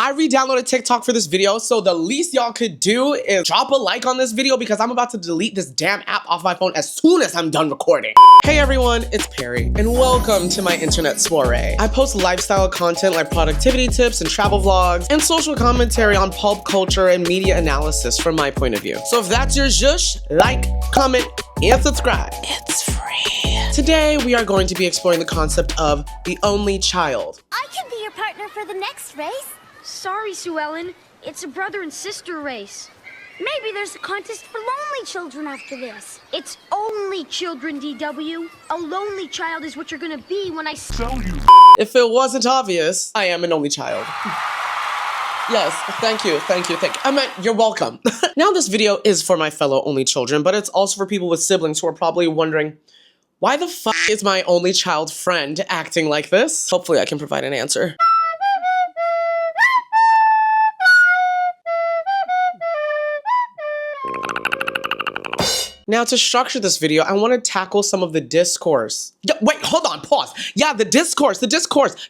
I re-downloaded TikTok for this video, so the least y'all could do is drop a like on this video because I'm about to delete this damn app off my phone as soon as I'm done recording. Hey everyone, it's Perry, and welcome to my internet soiree. I post lifestyle content like productivity tips and travel vlogs, and social commentary on pulp culture and media analysis from my point of view. So if that's your zhush, like, comment, and subscribe. It's free. Today, we are going to be exploring the concept of the only child. I can be your partner for the next race. Sorry, Sue Ellen. It's a brother and sister race. Maybe there's a contest for lonely children after this. It's only children, DW. A lonely child is what you're gonna be when I sell you. If it wasn't obvious, I am an only child. Yes, thank you. I meant, you're welcome. Now this video is for my fellow only children, but it's also for people with siblings who are probably wondering, why the fuck is my only child friend acting like this? Hopefully I can provide an answer. Now, to structure this video, I want to tackle some of the discourse. Wait, hold on, pause. Yeah, the discourse,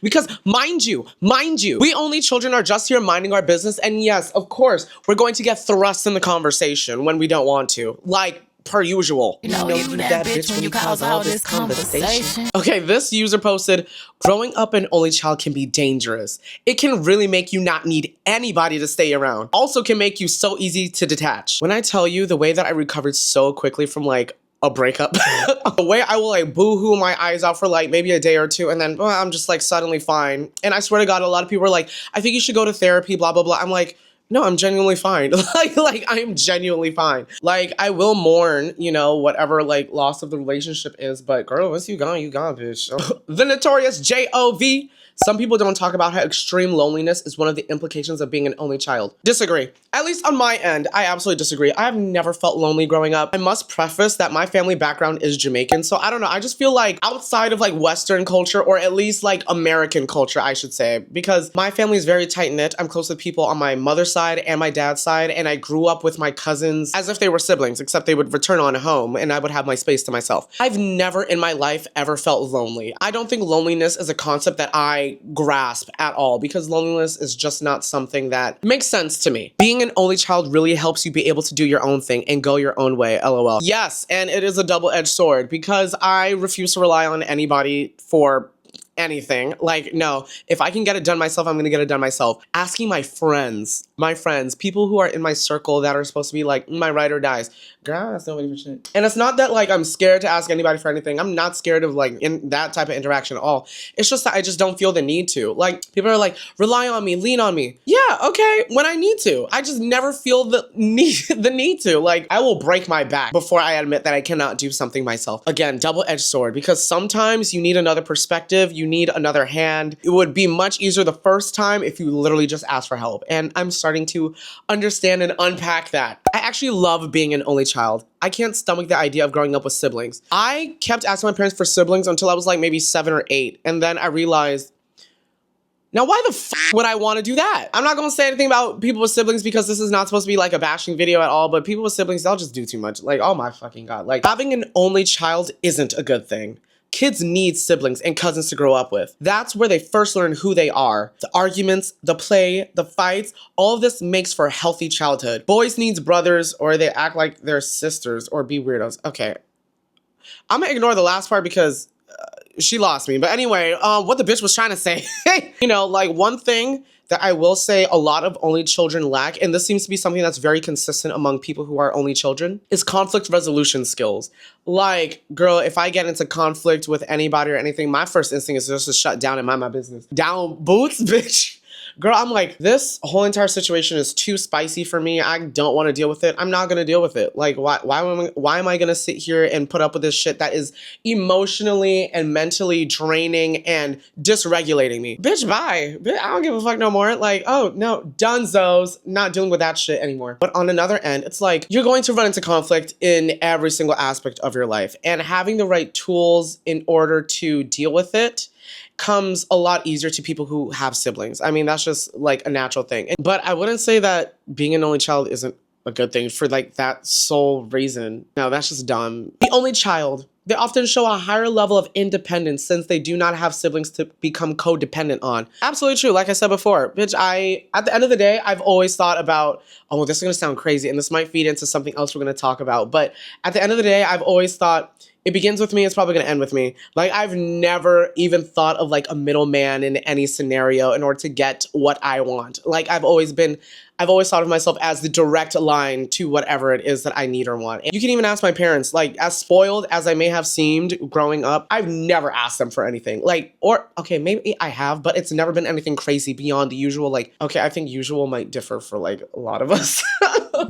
because mind you, we only children are just here minding our business, and yes, of course, we're going to get thrust in the conversation when we don't want to, like per usual. You know you that bitch when you cause all this conversation. Okay, this user posted, growing up an only child can be dangerous. It can really make you not need anybody to stay around. Also can make you so easy to detach. When I tell you the way that I recovered so quickly from like a breakup, the way I will like boo-hoo my eyes out for like maybe a day or two and then I'm just like suddenly fine. And I swear to God, a lot of people are like, I think you should go to therapy, blah, blah, blah. I'm like, no, I'm genuinely fine. like I am genuinely fine. Like I will mourn, you know, whatever like loss of the relationship is, but girl, once you gone, bitch. The notorious J.O.V. Some people don't talk about how extreme loneliness is one of the implications of being an only child. Disagree. At least on my end, I absolutely disagree. I have never felt lonely growing up. I must preface that my family background is Jamaican, so I don't know. I just feel like outside of like Western culture, or at least like American culture, I should say, because my family is very tight-knit. I'm close with people on my mother's side and my dad's side, and I grew up with my cousins as if they were siblings, except they would return on home and I would have my space to myself. I've never in my life ever felt lonely. I don't think loneliness is a concept that I grasp at all, because loneliness is just not something that makes sense to me. Being an only child really helps you be able to do your own thing and go your own way, LOL. Yes, and it is a double-edged sword because I refuse to rely on anybody for anything. Like, no, if I can get it done myself, I'm gonna get it done myself. Asking my friends, people who are in my circle that are supposed to be like my ride or dies, girl, that's nobody for shit. And it's not that like I'm scared to ask anybody for anything. I'm not scared of like in that type of interaction at all. It's just that I just don't feel the need to. Like, people are like, rely on me, lean on me. Yeah, okay, when I need to. I just never feel the need to. Like, I will break my back before I admit that I cannot do something myself. Again, double-edged sword, because sometimes you need another perspective, you need another hand. It would be much easier the first time if you literally just ask for help. And I'm starting to understand and unpack that. I actually love being an only child. I can't stomach the idea of growing up with siblings. I kept asking my parents for siblings until I was like maybe 7 or 8. And then I realized, now why the f would I want to do that? I'm not going to say anything about people with siblings because this is not supposed to be like a bashing video at all, but people with siblings, they'll just do too much. Like, oh my fucking God. Like, having an only child isn't a good thing. Kids need siblings and cousins to grow up with. That's where they first learn who they are. The arguments, the play, the fights, all of this makes for a healthy childhood. Boys needs brothers, or they act like they're sisters or be weirdos. Okay. I'm gonna ignore the last part because she lost me. But anyway, what the bitch was trying to say. You know, like one thing that I will say a lot of only children lack, and this seems to be something that's very consistent among people who are only children, is conflict resolution skills. Like, girl, if I get into conflict with anybody or anything, my first instinct is just to shut down and mind my business. Down boots, bitch. Girl, I'm like, this whole entire situation is too spicy for me. I don't want to deal with it. I'm not going to deal with it. Like, why am I going to sit here and put up with this shit that is emotionally and mentally draining and dysregulating me? Bitch, bye. Bitch, I don't give a fuck no more. Like, oh, no, dunzos, not dealing with that shit anymore. But on another end, it's like, you're going to run into conflict in every single aspect of your life. And having the right tools in order to deal with it comes a lot easier to people who have siblings. I mean, that's just like a natural thing. But I wouldn't say that being an only child isn't a good thing for like that sole reason. No, that's just dumb. The only child They often show a higher level of independence since they do not have siblings to become codependent on. Absolutely true. Like I said before, bitch, at the end of the day, I've always thought about, oh, this is going to sound crazy and this might feed into something else we're going to talk about. But at the end of the day, I've always thought it begins with me, it's probably going to end with me. Like, I've never even thought of like a middleman in any scenario in order to get what I want. Like, I've always thought of myself as the direct line to whatever it is that I need or want. And you can even ask my parents, like, as spoiled as I may have seemed growing up, I've never asked them for anything. Like, or, okay, maybe I have, but it's never been anything crazy beyond the usual. Like, okay, I think usual might differ for like a lot of us.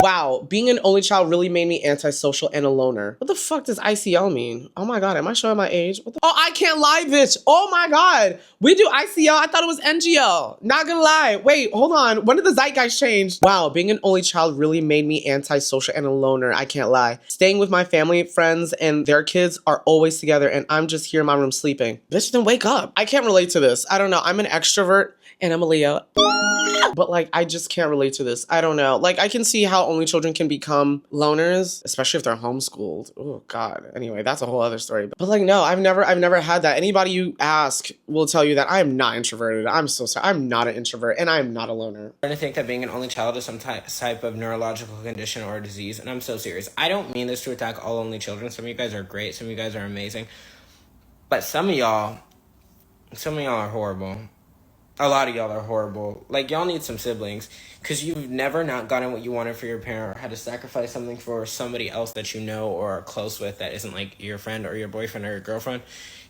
Wow, being an only child really made me antisocial and a loner. What the fuck does ICL mean? Oh my God, am I showing my age? Oh, I can't lie, bitch. Oh my God. We do ICL. I thought it was NGL. Not gonna lie. Wait, hold on. When did the zeitgeist change? Wow, being an only child really made me antisocial and a loner. I can't lie. Staying with my family, friends, and their kids are always together, and I'm just here in my room sleeping. Bitch, then wake up. I can't relate to this. I don't know. I'm an extrovert and I'm a Leo. But like, I just can't relate to this. I don't know. Like, I can see how only children can become loners, especially if they're homeschooled. Oh God. Anyway, that's a whole other story. But like, no, I've never had that. Anybody you ask will tell you that I am not introverted. I'm so sorry. I'm not an introvert and I'm not a loner. I'm to think that being an only child is some type of neurological condition or disease, and I'm so serious. I don't mean this to attack all only children. Some of you guys are great. Some of you guys are amazing. But some of y'all are horrible. A lot of y'all are horrible. Like, y'all need some siblings because you've never not gotten what you wanted for your parent or had to sacrifice something for somebody else that you know or are close with that isn't like your friend or your boyfriend or your girlfriend.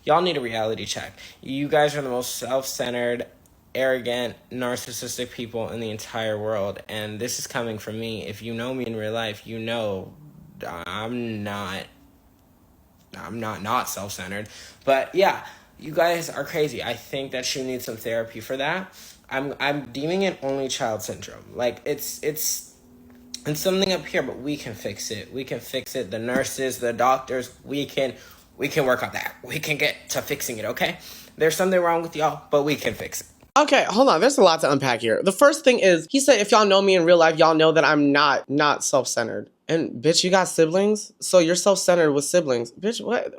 Y'all need a reality check. You guys are the most self-centered, arrogant, narcissistic people in the entire world. And this is coming from me. If you know me in real life, you know I'm not self-centered. But yeah. You guys are crazy. I think that you need some therapy for that. I'm deeming it only child syndrome. Like, it's something up here, but we can fix it. We can fix it. The nurses, the doctors, we can work on that. We can get to fixing it, okay? There's something wrong with y'all, but we can fix it. Okay, hold on. There's a lot to unpack here. The first thing is, he said if y'all know me in real life, y'all know that I'm not self-centered. And bitch, you got siblings? So you're self-centered with siblings. Bitch, what?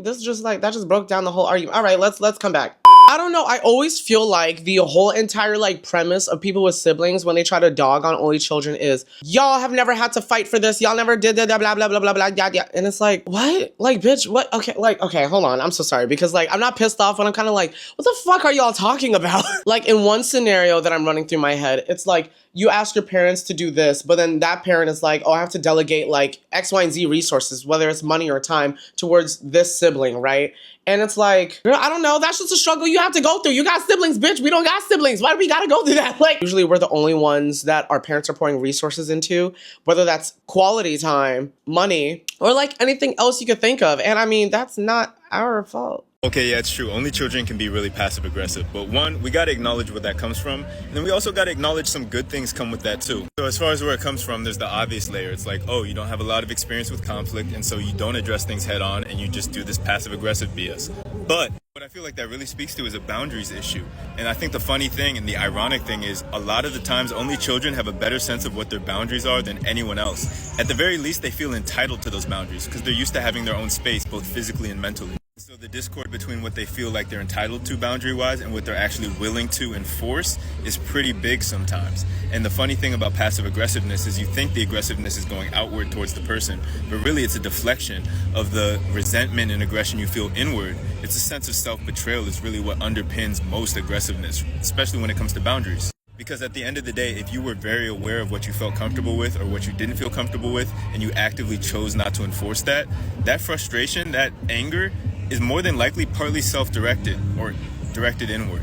This is just like, that just broke down the whole argument. All right, let's come back. I don't know. I always feel like the whole entire like premise of people with siblings when they try to dog on only children is, y'all have never had to fight for this. Y'all never did that, blah, blah, blah, blah, blah, yeah, yeah. And it's like, what? Like, bitch, what? Okay, hold on. I'm so sorry because like, I'm not pissed off, but I'm kind of like, what the fuck are y'all talking about? Like, in one scenario that I'm running through my head, it's like, you ask your parents to do this, but then that parent is like, oh, I have to delegate like X, Y, and Z resources, whether it's money or time, towards this sibling, right? And it's like, girl, I don't know. That's just a struggle you have to go through. You got siblings, bitch. We don't got siblings. Why do we gotta go through that? Like, usually we're the only ones that our parents are pouring resources into, whether that's quality time, money, or like anything else you could think of. And I mean, that's not our fault. Okay, yeah, it's true. Only children can be really passive-aggressive. But one, we got to acknowledge where that comes from. And then we also got to acknowledge some good things come with that too. So as far as where it comes from, there's the obvious layer. It's like, oh, you don't have a lot of experience with conflict, and so you don't address things head on, and you just do this passive-aggressive BS. But what I feel like that really speaks to is a boundaries issue. And I think the funny thing and the ironic thing is a lot of the times only children have a better sense of what their boundaries are than anyone else. At the very least, they feel entitled to those boundaries because they're used to having their own space, both physically and mentally. So the discord between what they feel like they're entitled to boundary-wise and what they're actually willing to enforce is pretty big sometimes. And the funny thing about passive aggressiveness is you think the aggressiveness is going outward towards the person, but really it's a deflection of the resentment and aggression you feel inward. It's a sense of self-betrayal is really what underpins most aggressiveness, especially when it comes to boundaries. Because at the end of the day, if you were very aware of what you felt comfortable with or what you didn't feel comfortable with, and you actively chose not to enforce that, that frustration, that anger, is more than likely partly self-directed or directed inward.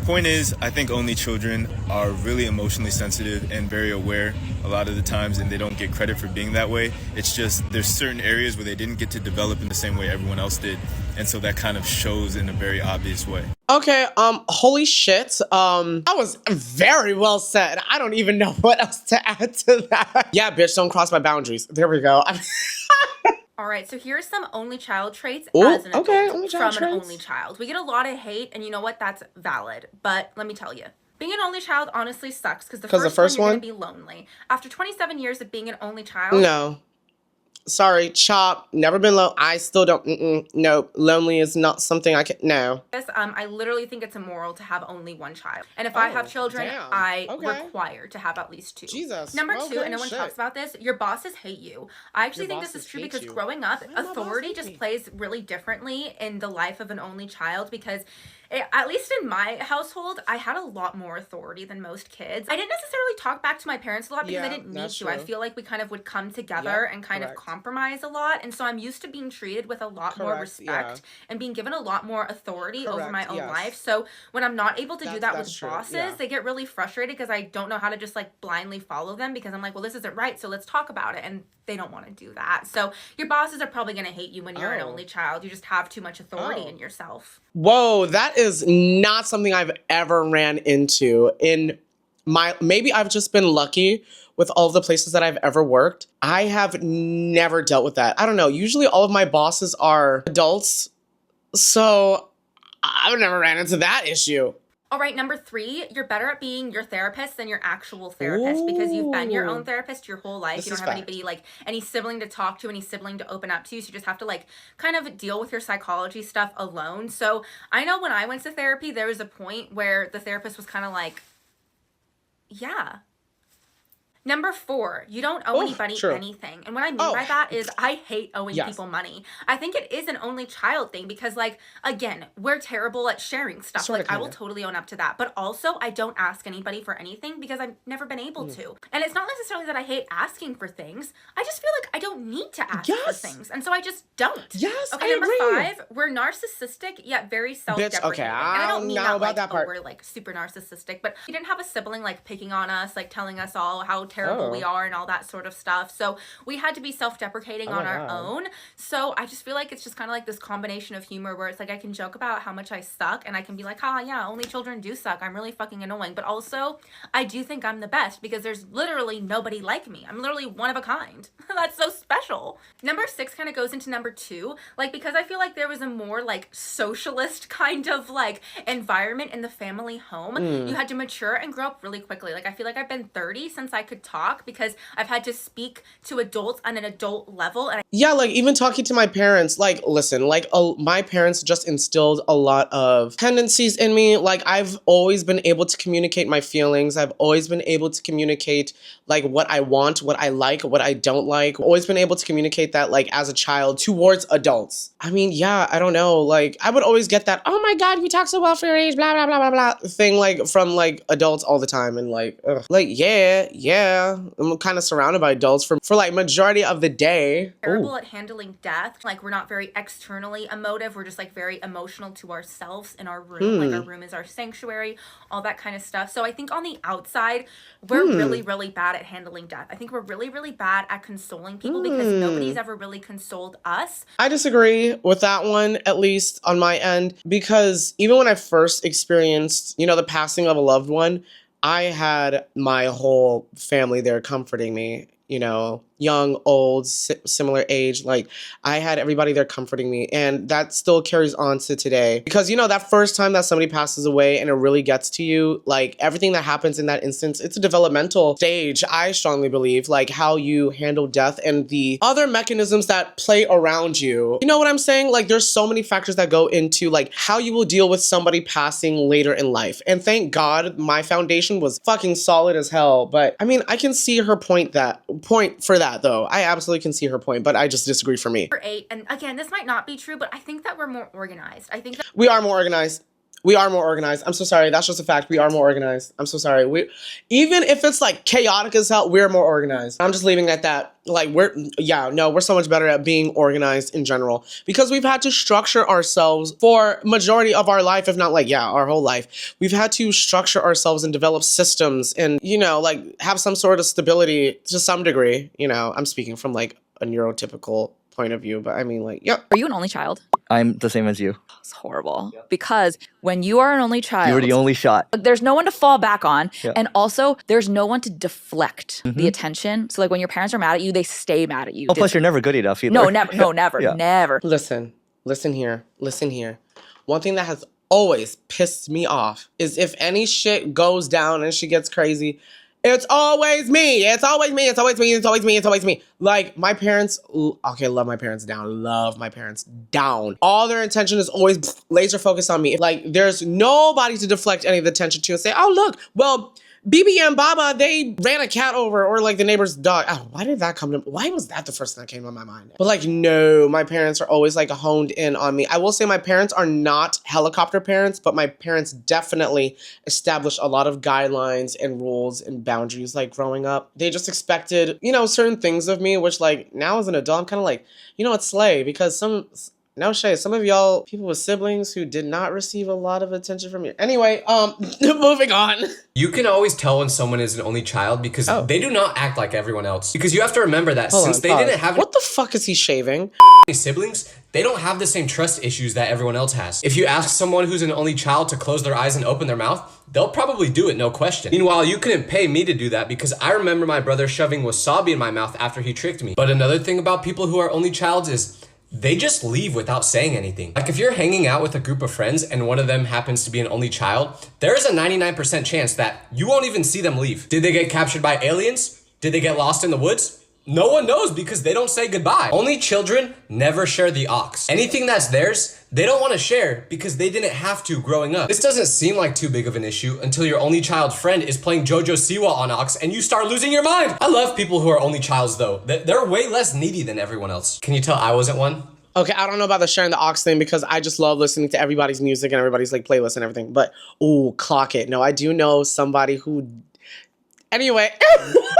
Point is, I think only children are really emotionally sensitive and very aware a lot of the times, and they don't get credit for being that way. It's just there's certain areas where they didn't get to develop in the same way everyone else did, and so that kind of shows in a very obvious way. Okay, holy shit. That was very well said. I don't even know what else to add to that. Yeah, bitch, don't cross my boundaries. There we go. All right, so here's some only child traits Ooh, as an adult only child from an traits. only child. We get a lot of hate, and you know what? That's valid. But let me tell you, being an only child honestly sucks because the first one you're going to be lonely. After 27 years of being an only child... No. Sorry, chop. Never been low. I still don't. No, lonely is not something I can. No. I literally think it's immoral to have only one child. And if I have children, damn. I Okay. require to have at least 2. Jesus. Number 2, Okay, and no one shit. talks about this, your bosses hate you. I actually Your think this is bosses true hate because you. growing up, Why did my boss authority hate just me? plays really differently in the life of an only child because at least in my household, I had a lot more authority than most kids. I didn't necessarily talk back to my parents a lot because I Yeah, didn't need that's to. I true. feel like we kind of would come together Yep, and kind of correct. compromise a lot. And so I'm used to being treated with a lot more Correct, respect and being given a lot more authority over Correct, my own yes. life. So when I'm not able to do that That's with true, bosses, yeah. they get really frustrated because I don't know how to just like blindly follow them because I'm like, well, this isn't right. So let's talk about it. And they don't want to do that. So your bosses are probably going to hate you when you're an Oh. only child. You just have too much authority Oh. in yourself. Whoa, that is not something I've ever ran into in my. Maybe I've just been lucky with all of the places that I've ever worked. I have never dealt with that. I don't know. Usually all of my bosses are adults. So I've never ran into that issue. All right, number 3, you're better at being your therapist than your actual therapist because you've been your own Ooh. therapist your whole life. This You don't is have fact. anybody like any sibling to talk to, any sibling to open up to. So you just have to like kind of deal with your psychology stuff alone. So I know when I went to therapy, there was a point where the therapist was kind of like, yeah. Number 4, you don't owe anybody true. anything. And what I mean by that is I hate owing Yes. people money. I think it is an only child thing because like, again, we're terrible at sharing stuff. Sorta, Like I will kinda. totally own up to that. But also I don't ask anybody for anything because I've never been able to. And it's not necessarily that I hate asking for things. I just feel like I don't need to ask for Yes. things. And so I just don't. Yes, Okay, I number agree. 5, we're narcissistic yet very self-deprecating. okay, And I I don't don't mean know that about like, that part. we're like super narcissistic, but we didn't have a sibling like picking on us, like telling us all how terrible we are and all that sort of stuff. So we had to be self-deprecating on our own. So I just feel like it's just kind of like this combination of humor where it's like I can joke about how much I suck and I can be like, yeah, only children do suck. I'm really fucking annoying. But also I do think I'm the best because there's literally nobody like me. I'm literally one of a kind. That's so special. Number 6 kind of goes into number 2. Like because I feel like there was a more like socialist kind of like environment in the family home. You had to mature and grow up really quickly. Like I feel like I've been 30 since I could talk because I've had to speak to adults on an adult level. And Yeah, like even talking to my parents, like, listen, like my parents just instilled a lot of tendencies in me. Like I've always been able to communicate my feelings. I've always been able to communicate like what I want, what I like, what I don't like. Always been able to communicate that like as a child towards adults. I mean, yeah, I don't know. Like I would always get that, oh my God, you talk so well for your age, blah, blah, blah, blah, blah thing like from like adults all the time. And like, ugh. Like, yeah, I'm kind of surrounded by adults for like majority of the day. terrible at handling death. Like we're not very externally emotive. We're just like very emotional to ourselves in our room. Like our room is our sanctuary, all that kind of stuff. So I think on the outside, we're really, really bad at handling death. I think we're really, really bad at consoling people because nobody's ever really consoled us. I disagree with that one, at least on my end, because even when I first experienced, the passing of a loved one, I had my whole family there comforting me, young, old, similar age. Like I had everybody there comforting me, and that still carries on to today. Because that first time that somebody passes away and it really gets to you, like everything that happens in that instance, it's a developmental stage, I strongly believe, like how you handle death and the other mechanisms that play around you. You know what I'm saying? Like there's so many factors that go into like how you will deal with somebody passing later in life. And thank God my foundation was fucking solid as hell. But I mean, I can see her point for that though. I absolutely can see her point, but I just disagree for me. Number 8, and again, this might not be true, but I think that we're more organized. I think that We are more organized. We are more organized. I'm so sorry. That's just a fact. We are more organized. I'm so sorry. Even if it's like chaotic as hell, we're more organized. I'm just leaving it at that. Like we're so much better at being organized in general because we've had to structure ourselves for majority of our life, if not like, our whole life. We've had to structure ourselves and develop systems and, like have some sort of stability to some degree. I'm speaking from like a neurotypical point of view, but I mean like, yep. Are you an only child? I'm the same as you. It's horrible because when you are an only child, You were the only shot. there's no one to fall back on. Yeah. And also there's no one to deflect the attention. So like when your parents are mad at you, they stay mad at you. Oh, plus you're never good enough either. No, never, Yeah. never. Listen here. One thing that has always pissed me off is if any shit goes down and she gets crazy, It's always me. It's always me. It's always me. It's always me. It's always me. Like, my parents, okay, love my parents down. Love my parents down. All their attention is always laser focused on me. Like, there's nobody to deflect any of the attention to and say, oh, look, well, BB and Baba, they ran a cat over, or like the neighbor's dog. Oh, why did that come to, why was that the first thing that came to my mind? But like, no, my parents are always like honed in on me. I will say my parents are not helicopter parents, but my parents definitely established a lot of guidelines and rules and boundaries like growing up. They just expected, you know, certain things of me, which like now as an adult, I'm kind of like, you know, it's slay because no shade, some of y'all people with siblings who did not receive a lot of attention from you. Anyway, moving on. You can always tell when someone is an only child because they do not act like everyone else. Because you have to remember that Hold since on, they pause. didn't have What the fuck is he shaving? any siblings, they don't have the same trust issues that everyone else has. If you ask someone who's an only child to close their eyes and open their mouth, they'll probably do it, no question. Meanwhile, you couldn't pay me to do that because I remember my brother shoving wasabi in my mouth after he tricked me. But another thing about people who are only childs is they just leave without saying anything. Like if you're hanging out with a group of friends and one of them happens to be an only child, there's a 99% chance that you won't even see them leave. Did they get captured by aliens? Did they get lost in the woods? No one knows because they don't say goodbye. Only children never share the aux. Anything that's theirs, they don't want to share because they didn't have to growing up. This doesn't seem like too big of an issue until your only child friend is playing JoJo Siwa on aux and you start losing your mind. I love people who are only childs though. They're way less needy than everyone else. Can you tell I wasn't one? Okay, I don't know about the sharing the aux thing because I just love listening to everybody's music and everybody's like playlists and everything. But, ooh, clock it. No, I do know somebody who... Anyway,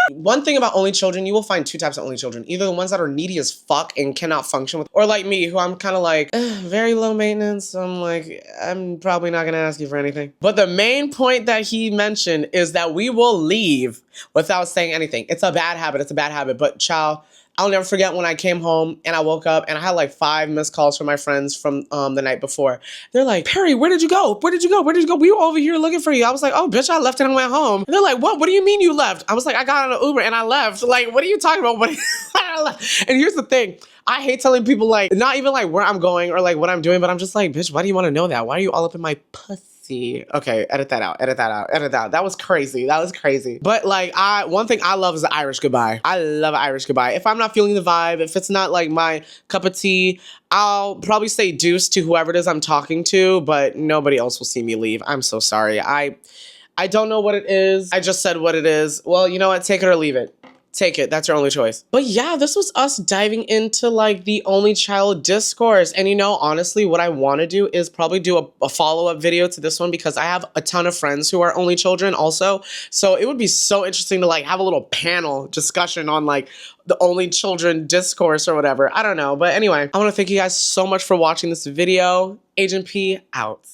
one thing about only children, you will find two types of only children. Either the ones that are needy as fuck and cannot function with, or like me, who I'm kind of like, very low maintenance. I'm like, I'm probably not going to ask you for anything. But the main point that he mentioned is that we will leave without saying anything. It's a bad habit. It's a bad habit. But child, I'll never forget when I came home and I woke up and I had like 5 missed calls from my friends from the night before. They're like, Perry, where did you go? Where did you go? Where did you go? We were over here looking for you. I was like, oh, bitch, I left and I went home. And they're like, what? What do you mean you left? I was like, I got on an Uber and I left. Like, what are you talking about? And here's the thing. I hate telling people like, not even like where I'm going or like what I'm doing, but I'm just like, bitch, why do you want to know that? Why are you all up in my pussy? Okay, edit that out, edit that out, edit that out. That was crazy. That was crazy. But like, one thing I love is the Irish goodbye. I love an Irish goodbye. If I'm not feeling the vibe, if it's not like my cup of tea, I'll probably say deuce to whoever it is I'm talking to, but nobody else will see me leave. I'm so sorry. I don't know what it is. I just said what it is. Well, you know what? Take it or leave it. Take it. That's your only choice. But yeah, this was us diving into like the only child discourse. And you know, honestly, what I want to do is probably do a follow-up video to this one because I have a ton of friends who are only children also. So it would be so interesting to like have a little panel discussion on like the only children discourse or whatever. I don't know. But anyway, I want to thank you guys so much for watching this video. Agent P out.